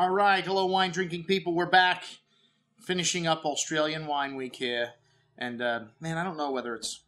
All right, hello wine drinking people. We're back finishing up Australian Wine Week here. And man, I don't know whether it's,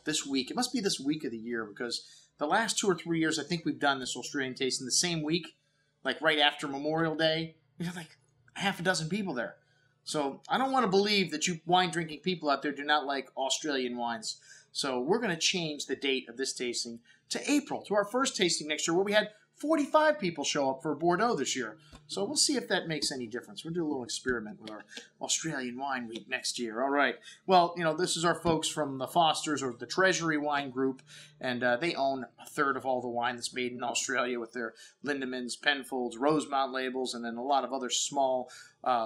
this week. It must be this week of the year because the last 2 or 3 years, I think we've done this Australian tasting the same week, like right after Memorial Day. We have like half a dozen people there. So I don't want to believe that you wine drinking people out there do not like Australian wines. So we're going to change the date of this tasting to April, to our first tasting next year, where we had 45 people show up for Bordeaux this year. So we'll see if that makes any difference. We'll do a little experiment with our Australian Wine Week next year. All right. Well, this is our folks from the Fosters or the Treasury Wine Group, and they own a third of all the wine that's made in Australia with their Lindemans, Penfolds, Rosemount labels, and then a lot of other small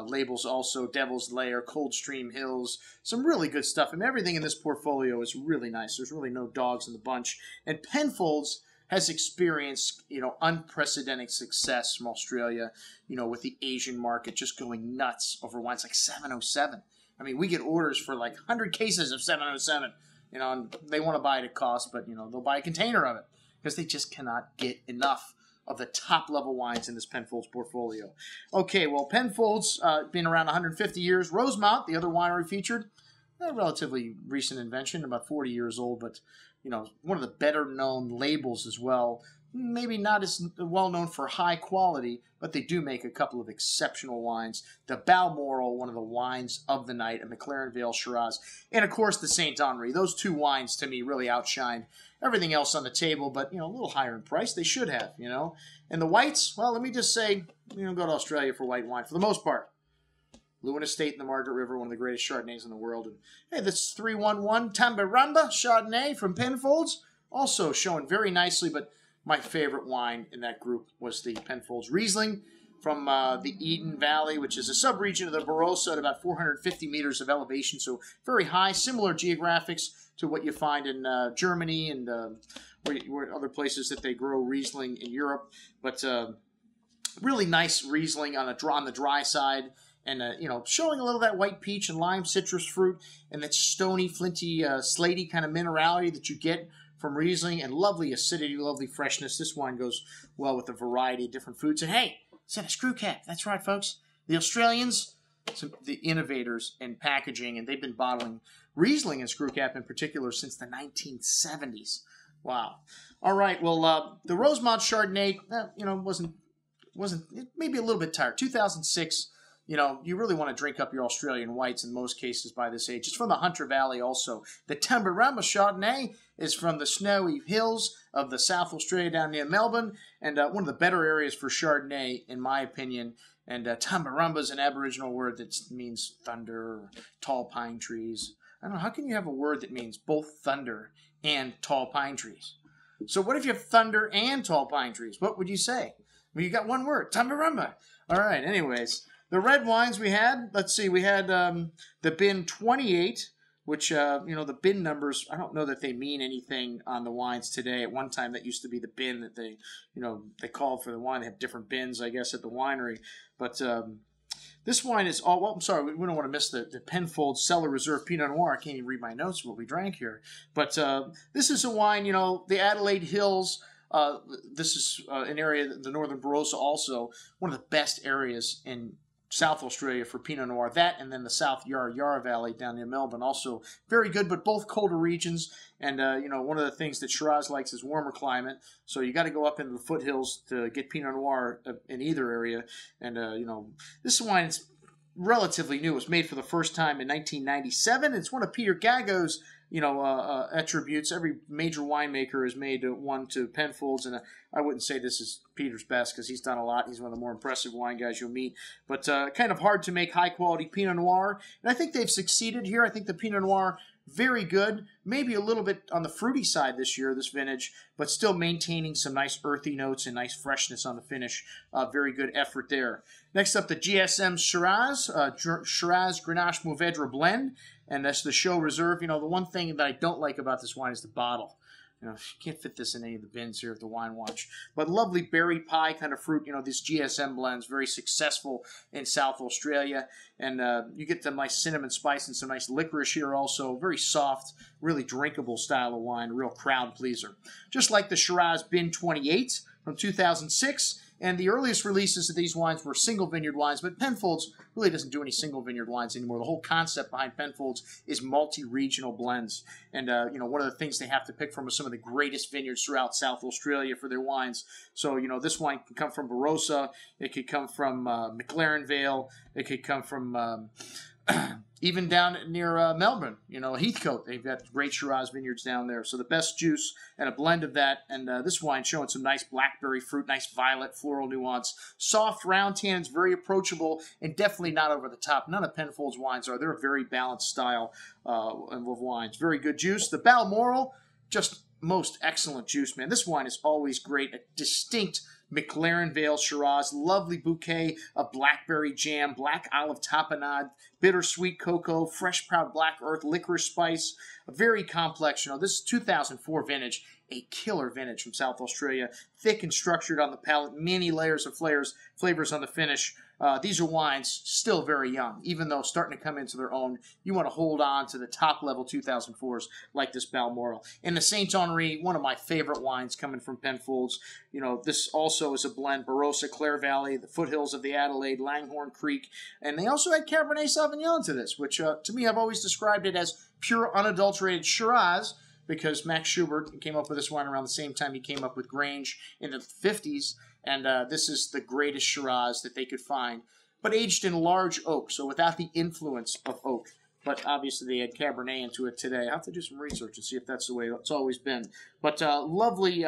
labels also, Devil's Lair, Coldstream Hills, some really good stuff. And everything in this portfolio is really nice. There's really no dogs in the bunch. And Penfolds has experienced, unprecedented success from Australia, with the Asian market just going nuts over wines like 707. I mean, we get orders for like 100 cases of 707, and they want to buy it at cost, but, they'll buy a container of it because they just cannot get enough of the top-level wines in this Penfolds portfolio. Okay, well, Penfolds, been around 150 years. Rosemount, the other winery featured, a relatively recent invention, about 40 years old, but one of the better-known labels as well. Maybe not as well-known for high quality, but they do make a couple of exceptional wines. The Balmoral, one of the wines of the night, a McLaren Vale Shiraz, and, of course, the St. Henri. Those two wines, to me, really outshine everything else on the table, but, a little higher in price. They should have, And the whites, well, let me just say, go to Australia for white wine for the most part. Lewin Estate in the Margaret River, one of the greatest Chardonnays in the world. And hey, this 311 Tumbarumba Chardonnay from Penfolds, also showing very nicely, but my favorite wine in that group was the Penfolds Riesling from the Eden Valley, which is a sub-region of the Barossa at about 450 meters of elevation, so very high, similar geographics to what you find in Germany and where other places that they grow Riesling in Europe. But really nice Riesling on the dry side. And, showing a little of that white peach and lime citrus fruit and that stony, flinty, slatey kind of minerality that you get from Riesling, and lovely acidity, lovely freshness. This wine goes well with a variety of different foods. And, hey, it's in a screw cap. That's right, folks. The Australians, the innovators in packaging, and they've been bottling Riesling in screw cap in particular since the 1970s. Wow. All right, well, the Rosemount Chardonnay, wasn't maybe a little bit tired. 2006. You really want to drink up your Australian whites in most cases by this age. It's from the Hunter Valley also. The Tumbarumba Chardonnay is from the snowy hills of the South Australia down near Melbourne, and one of the better areas for Chardonnay, in my opinion. And Tumbarumba is an Aboriginal word that means thunder or tall pine trees. I don't know, how can you have a word that means both thunder and tall pine trees? So what if you have thunder and tall pine trees? What would you say? Well, you got one word, Tumbarumba. All right, anyways. The red wines we had, let's see, we had the bin 28, which, the bin numbers, I don't know that they mean anything on the wines today. At one time, that used to be the bin that they, they called for the wine. They have different bins, I guess, at the winery. But this wine is all, well, I'm sorry, we don't want to miss the Penfolds Cellar Reserve Pinot Noir. I can't even read my notes of what we drank here. But this is a wine, the Adelaide Hills. This is an area, the Northern Barossa also, one of the best areas in South Australia for Pinot Noir. That and then the South Yarra Valley down near Melbourne, also very good, but both colder regions. And, one of the things that Shiraz likes is warmer climate. So you got to go up into the foothills to get Pinot Noir in either area. And, this wine is relatively new. It was made for the first time in 1997. It's one of Peter Gago's attributes. Every major winemaker has made one to Penfolds, and I wouldn't say this is Peter's best because he's done a lot. He's one of the more impressive wine guys you'll meet, but kind of hard to make high-quality Pinot Noir, and I think they've succeeded here. I think the Pinot Noir, very good, maybe a little bit on the fruity side this year, this vintage, but still maintaining some nice earthy notes and nice freshness on the finish. Very good effort there. Next up, the GSM Shiraz, Shiraz Grenache Mourvedre blend. And that's the Show Reserve. The one thing that I don't like about this wine is the bottle. You can't fit this in any of the bins here at the Wine Watch. But lovely berry pie kind of fruit. These GSM blends, very successful in South Australia. And you get some nice cinnamon spice and some nice licorice here also. Very soft, really drinkable style of wine. Real crowd pleaser. Just like the Shiraz Bin 28 from 2006. And the earliest releases of these wines were single vineyard wines, but Penfolds really doesn't do any single vineyard wines anymore. The whole concept behind Penfolds is multi-regional blends. And, one of the things they have to pick from is some of the greatest vineyards throughout South Australia for their wines. So, this wine can come from Barossa. It could come from McLaren Vale. It could come from even down near Melbourne, Heathcote. They've got great Shiraz vineyards down there. So the best juice and a blend of that. And this wine showing some nice blackberry fruit, nice violet floral nuance. Soft, round tannins, very approachable, and definitely not over the top. None of Penfolds wines are. They're a very balanced style of wines. Very good juice. The Balmoral, just most excellent juice, man. This wine is always great. A distinct McLaren Vale Shiraz, lovely bouquet of blackberry jam, black olive tapenade, bittersweet cocoa, fresh proud black earth, licorice spice, a very complex. This is 2004 vintage, a killer vintage from South Australia, thick and structured on the palate, many layers of flavors on the finish. These are wines still very young, even though starting to come into their own. You want to hold on to the top level 2004s like this Balmoral. And the Saint Henri, one of my favorite wines coming from Penfolds. This also is a blend, Barossa, Clare Valley, the foothills of the Adelaide, Langhorne Creek. And they also had Cabernet Sauvignon to this, which to me I've always described it as pure unadulterated Shiraz, because Max Schubert came up with this wine around the same time he came up with Grange in the 50s. And this is the greatest Shiraz that they could find, but aged in large oak, so without the influence of oak. But obviously they had Cabernet into it today. I have to do some research and see if that's the way it's always been. But lovely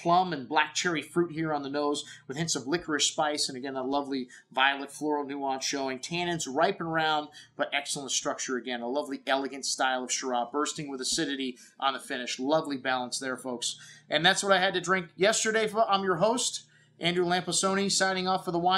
plum and black cherry fruit here on the nose with hints of licorice spice. And again, a lovely violet floral nuance showing. Tannins ripe and round, but excellent structure again. A lovely elegant style of Shiraz, bursting with acidity on the finish. Lovely balance there, folks. And that's what I had to drink yesterday. I'm your host, Andrew Lamposoni, signing off for the Wine.